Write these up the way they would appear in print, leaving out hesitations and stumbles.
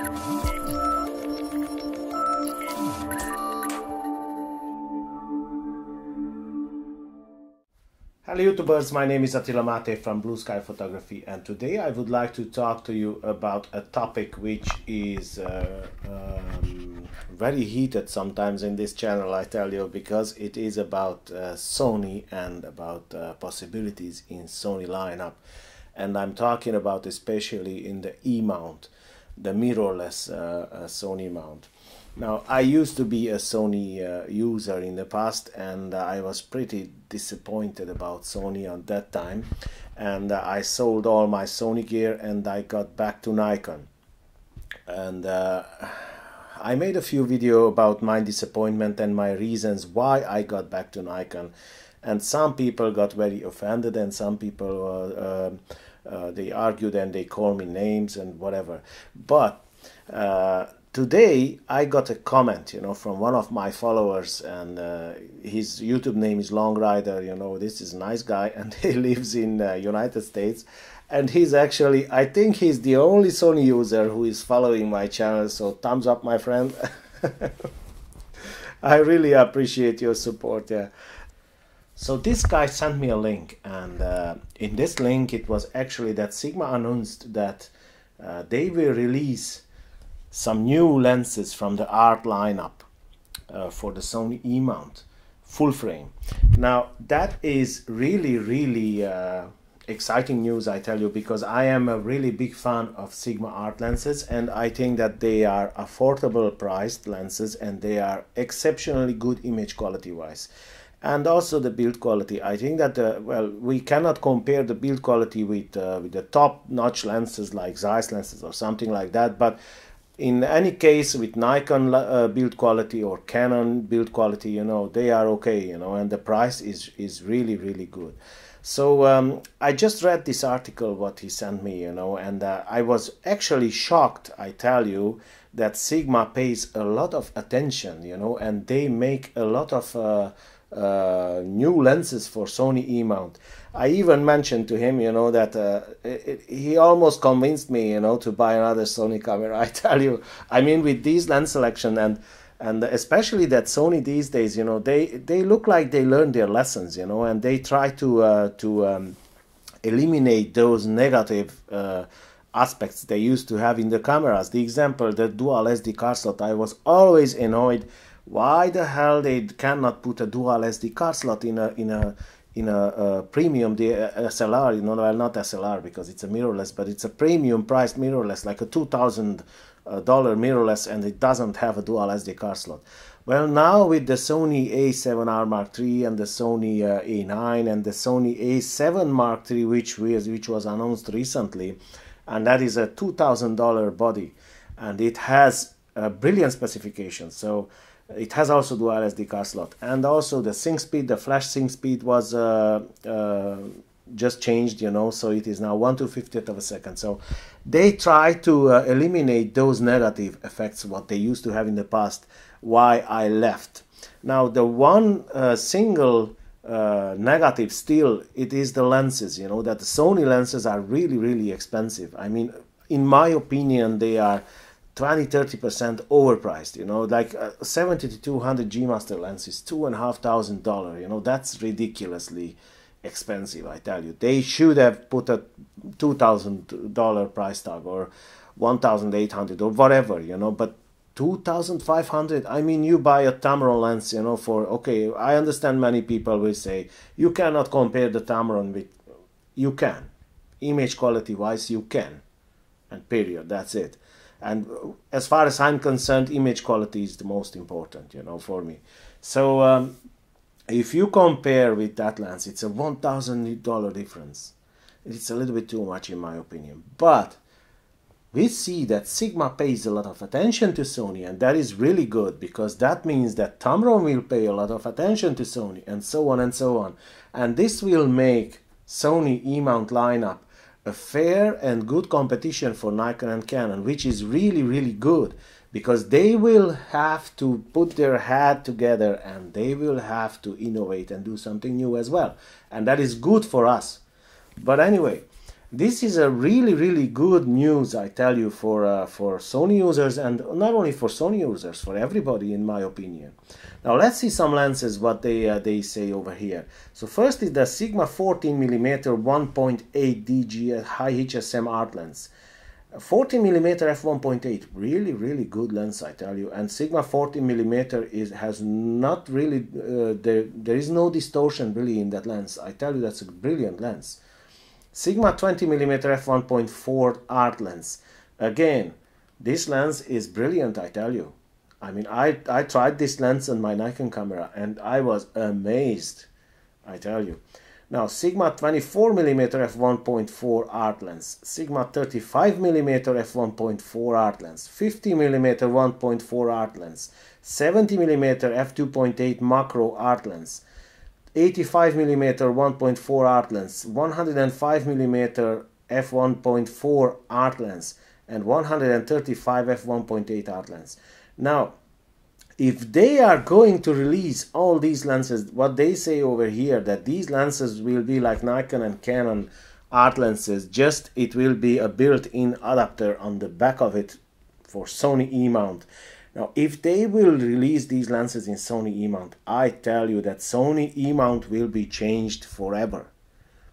Hello YouTubers, my name is Attila Mate from Blue Sky Photography, and today I would like to talk to you about a topic which is very heated sometimes in this channel, I tell you, because it is about Sony and about possibilities in Sony lineup. And I'm talking about especially in the E mount, the mirrorless Sony mount. Now, I used to be a Sony user in the past, and I was pretty disappointed about Sony at that time, and I sold all my Sony gear and I got back to Nikon. And I made a few videos about my disappointment and my reasons why I got back to Nikon, and some people got very offended, and some people they argued and they called me names and whatever. But today I got a comment, from one of my followers, and his YouTube name is Long Rider. This is a nice guy, and he lives in United States, and he's actually, I think he's the only Sony user who is following my channel, so thumbs up, my friend. I really appreciate your support. Yeah. So this guy sent me a link, and in this link it was actually that Sigma announced that they will release some new lenses from the Art lineup for the Sony E mount, full frame. Now that is really exciting news, I tell you, because I am a really big fan of Sigma Art lenses, and I think that they are affordable priced lenses, and they are exceptionally good image quality wise. And also the build quality. I think that, well, we cannot compare the build quality with the top-notch lenses like Zeiss lenses or something like that, but in any case, with Nikon build quality or Canon build quality, they are okay, and the price is really good. So I just read this article what he sent me, and I was actually shocked, I tell you, that Sigma pays a lot of attention, and they make a lot of new lenses for Sony E mount. I even mentioned to him, that he almost convinced me, to buy another Sony camera. I tell you, I mean, with these lens selection and especially that Sony these days, they look like they learned their lessons, and they try to eliminate those negative aspects they used to have in the cameras. The example, the dual SD card slot, I was always annoyed. Why the hell they cannot put a dual SD card slot in a premium DSLR? Well, not SLR because it's a mirrorless, but it's a premium priced mirrorless, like a $2,000 mirrorless, and it doesn't have a dual SD card slot. Well, now with the Sony A7R Mark III and the Sony A9 and the Sony A7 Mark III, which was announced recently, and that is a $2,000 body, and it has brilliant specifications. So it has also dual SD card slot, and also the sync speed, the flash sync speed was just changed, so it is now 1/250th of a second. So they try to eliminate those negative effects what they used to have in the past. Why I left. Now the one single negative still, it is the lenses, that the Sony lenses are really expensive. I mean, in my opinion, they are 20–30% overpriced, like 70–200 G Master lens is $2,500, that's ridiculously expensive, I tell you. They should have put a $2,000 price tag or 1,800 or whatever, but 2,500, I mean, you buy a Tamron lens, for, okay, I understand many people will say, you cannot compare the Tamron with, you can. Image quality wise, you can. And period, that's it. And as far as I'm concerned, image quality is the most important, for me. So if you compare with that lens, it's a $1,000 difference. It's a little bit too much in my opinion. But we see that Sigma pays a lot of attention to Sony, and that is really good, because that means that Tamron will pay a lot of attention to Sony, and so on and so on. And this will make Sony E-mount lineup a fair and good competition for Nikon and Canon, which is really good, because they will have to put their head together and they will have to innovate and do something new as well, and that is good for us. But anyway, This is a really good news, I tell you, for Sony users, and not only for Sony users, for everybody, in my opinion. Now let's see some lenses, what they say over here. So first is the Sigma 14mm 1.8 DG HSM Art Lens. 14mm f1.8, really good lens, I tell you. And Sigma 14mm has not really there is no distortion really in that lens. I tell you, that's a brilliant lens. Sigma 20mm f1.4 Art Lens. Again, this lens is brilliant, I tell you. I mean, I tried this lens on my Nikon camera and I was amazed, I tell you. Now, Sigma 24mm f1.4 Art Lens, Sigma 35mm f1.4 Art Lens, 50mm 1.4 Art Lens, 70mm f2.8 Macro Art Lens, 85mm 1.4 Art Lens, 105mm f1.4 Art Lens, and 135 f1.8 Art Lens. Now, if they are going to release all these lenses, what they say over here, that these lenses will be like Nikon and Canon art lenses, just it will be a built-in adapter on the back of it for Sony E mount. Now, if they will release these lenses in Sony E mount, I tell you that Sony E mount will be changed forever,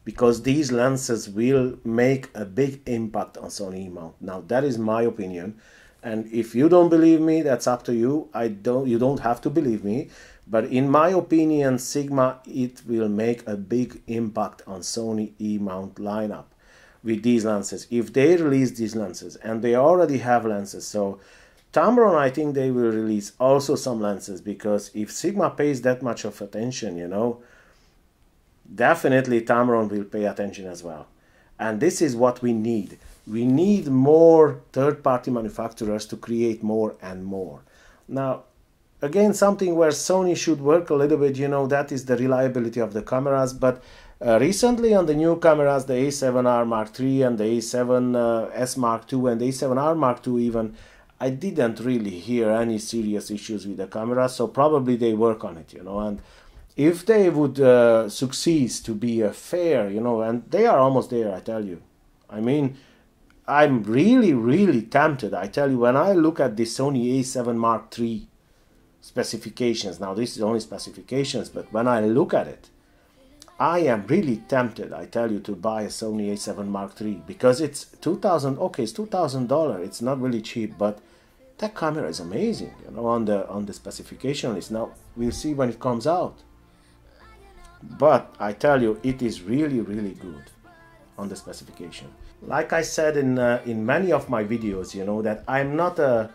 because these lenses will make a big impact on Sony E mount. Now, that is my opinion. And if you don't believe me, that's up to you. You don't have to believe me. But in my opinion, Sigma, it will make a big impact on Sony E mount lineup with these lenses. If they release these lenses, and they already have lenses, so Tamron, I think they will release also some lenses, because if Sigma pays that much of attention, you know, definitely Tamron will pay attention as well. And this is what we need. We need more third-party manufacturers to create more and more. Now, again, something where Sony should work a little bit, you know, that is the reliability of the cameras. But recently on the new cameras, the a7R Mark III and the a7S Mark II and the a7R Mark II even, I didn't really hear any serious issues with the camera. So probably they work on it, you know. And if they would succeed to be fair, you know, and they are almost there, I tell you. I mean, I'm really tempted. I tell you, when I look at the Sony a7 Mark III specifications, now this is only specifications, but when I look at it, I am really tempted, I tell you, to buy a Sony a7 Mark III, because it's $2,000. Okay, it's $2,000. It's not really cheap, but that camera is amazing, you know, on the specification list. Now we'll see when it comes out, but I tell you, it is really good on the specification. Like I said in many of my videos, you know, that I'm not a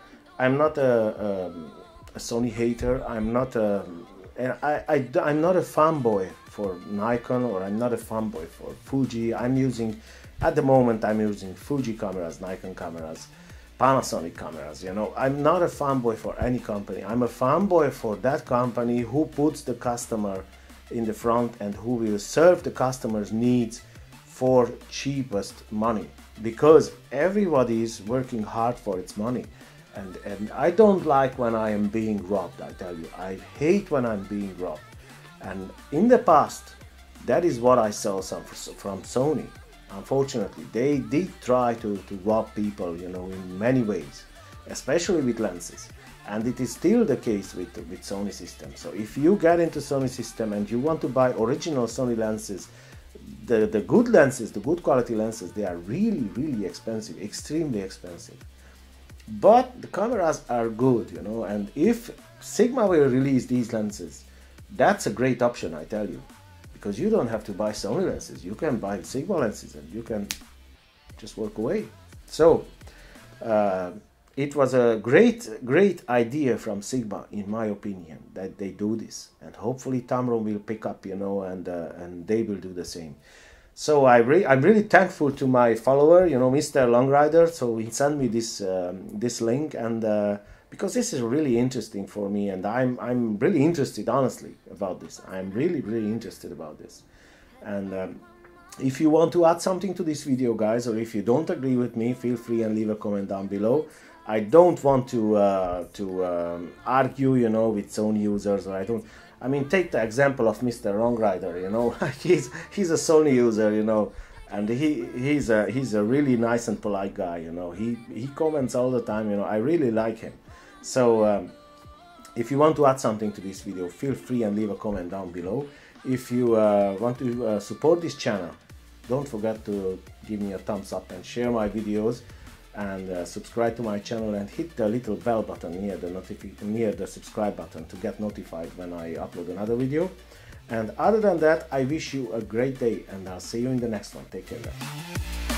Sony hater. I'm not I'm not a fanboy for Nikon, or I'm not a fanboy for Fuji. At the moment I'm using Fuji cameras, Nikon cameras, Panasonic cameras, you know. I'm not a fanboy for any company. I'm a fanboy for that company who puts the customer in the front and who will serve the customer's needs for cheapest money, because everybody is working hard for its money, and I don't like when I am being robbed. I tell you, I hate when I'm being robbed. And in the past, that is what I saw from Sony. Unfortunately, they did try to rob people, you know, in many ways, especially with lenses. And it is still the case with Sony system. So if you get into Sony system and you want to buy original Sony lenses, the good lenses, the good quality lenses, they are really expensive, extremely expensive. But the cameras are good, you know, and if Sigma will release these lenses, that's a great option, I tell you, because you don't have to buy Sony lenses. You can buy Sigma lenses and you can just walk away. So it was a great idea from Sigma, in my opinion, that they do this, and hopefully Tamron will pick up, you know, and they will do the same. So I'm really thankful to my follower, you know, Mr. Longrider. So he sent me this link, and because this is really interesting for me, and I'm really interested, honestly, about this. I'm really interested about this. And if you want to add something to this video, guys, or if you don't agree with me, feel free and leave a comment down below. I don't want to argue, you know, with Sony users, or I mean, take the example of Mr. Wrongrider, you know, he's a Sony user, you know, And he's a really nice and polite guy, you know. He comments all the time, you know. I really like him. So if you want to add something to this video, feel free and leave a comment down below. If you want to support this channel, don't forget to give me a thumbs up and share my videos, and subscribe to my channel and hit the little bell button near the subscribe button to get notified when I upload another video. And other than that, I wish you a great day, and I'll see you in the next one. Take care, guys.